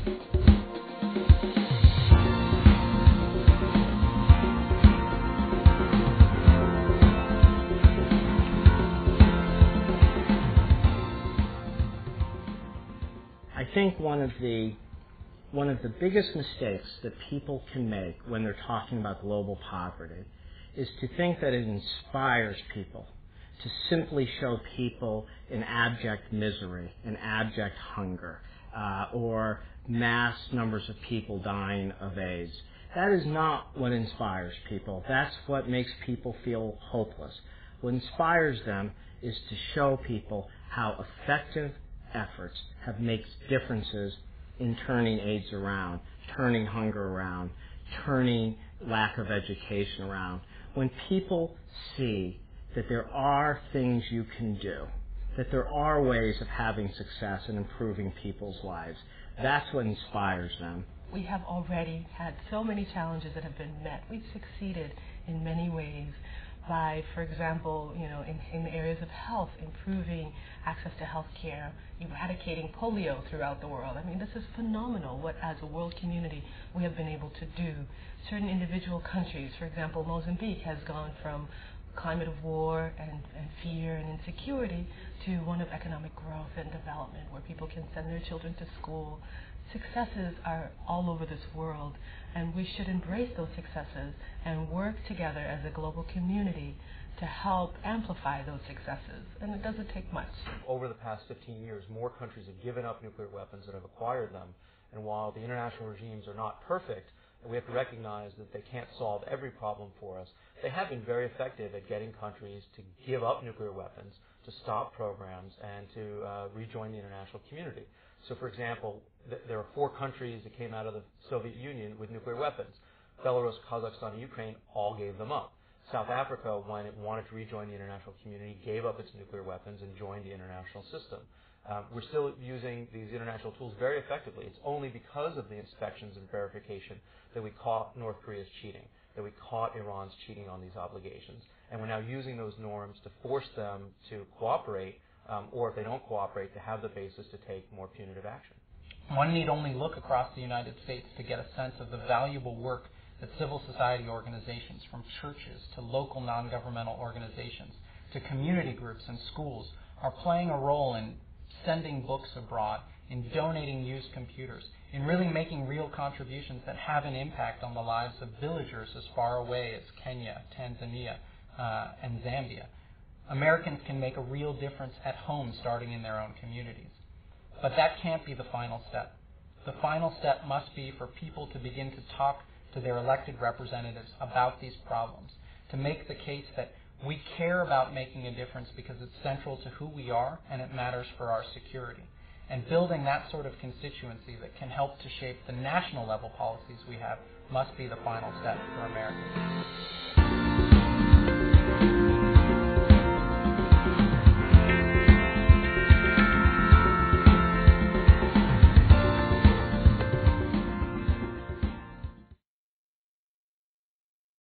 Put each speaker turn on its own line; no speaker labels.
I think one of the biggest mistakes that people can make when they're talking about global poverty is to think that it inspires people to simply show people in abject misery, in abject hunger, or mass numbers of people dying of AIDS. That is not what inspires people. That's what makes people feel hopeless. What inspires them is to show people how effective efforts have made differences in turning AIDS around, turning hunger around, turning lack of education around. When people see that there are things you can do, that there are ways of having success and improving people's lives, that's what inspires them.
We have already had so many challenges that have been met. We've succeeded in many ways by, for example, in areas of health, improving access to health care, eradicating polio throughout the world. I mean, this is phenomenal what, as a world community, we have been able to do. Certain individual countries, for example, Mozambique has gone from a climate of war and fear and insecurity to one of economic growth and development where people can send their children to school. Successes are all over this world, and we should embrace those successes and work together as a global community to help amplify those successes. And it doesn't take much.
Over the past 15 years, more countries have given up nuclear weapons than have acquired them. And while the international regimes are not perfect, and we have to recognize that they can't solve every problem for us, they have been very effective at getting countries to give up nuclear weapons, to stop programs, and to rejoin the international community. So, for example, there are 4 countries that came out of the Soviet Union with nuclear weapons. Belarus, Kazakhstan, and Ukraine all gave them up. South Africa, when it wanted to rejoin the international community, gave up its nuclear weapons and joined the international system. We're still using these international tools very effectively. It's only because of the inspections and verification that we caught North Korea's cheating, that we caught Iran's cheating on these obligations. And we're now using those norms to force them to cooperate, or if they don't cooperate, to have the basis to take more punitive action.
One need only look across the United States to get a sense of the valuable work that civil society organizations, from churches to local non-governmental organizations to community groups and schools, are playing a role in sending books abroad, in donating used computers, in really making real contributions that have an impact on the lives of villagers as far away as Kenya, Tanzania, and Zambia. Americans can make a real difference at home, starting in their own communities. But that can't be the final step. The final step must be for people to begin to talk to their elected representatives about these problems, to make the case that we care about making a difference because it's central to who we are and it matters for our security. And building that sort of constituency that can help to shape the national level policies we have must be the final step for Americans.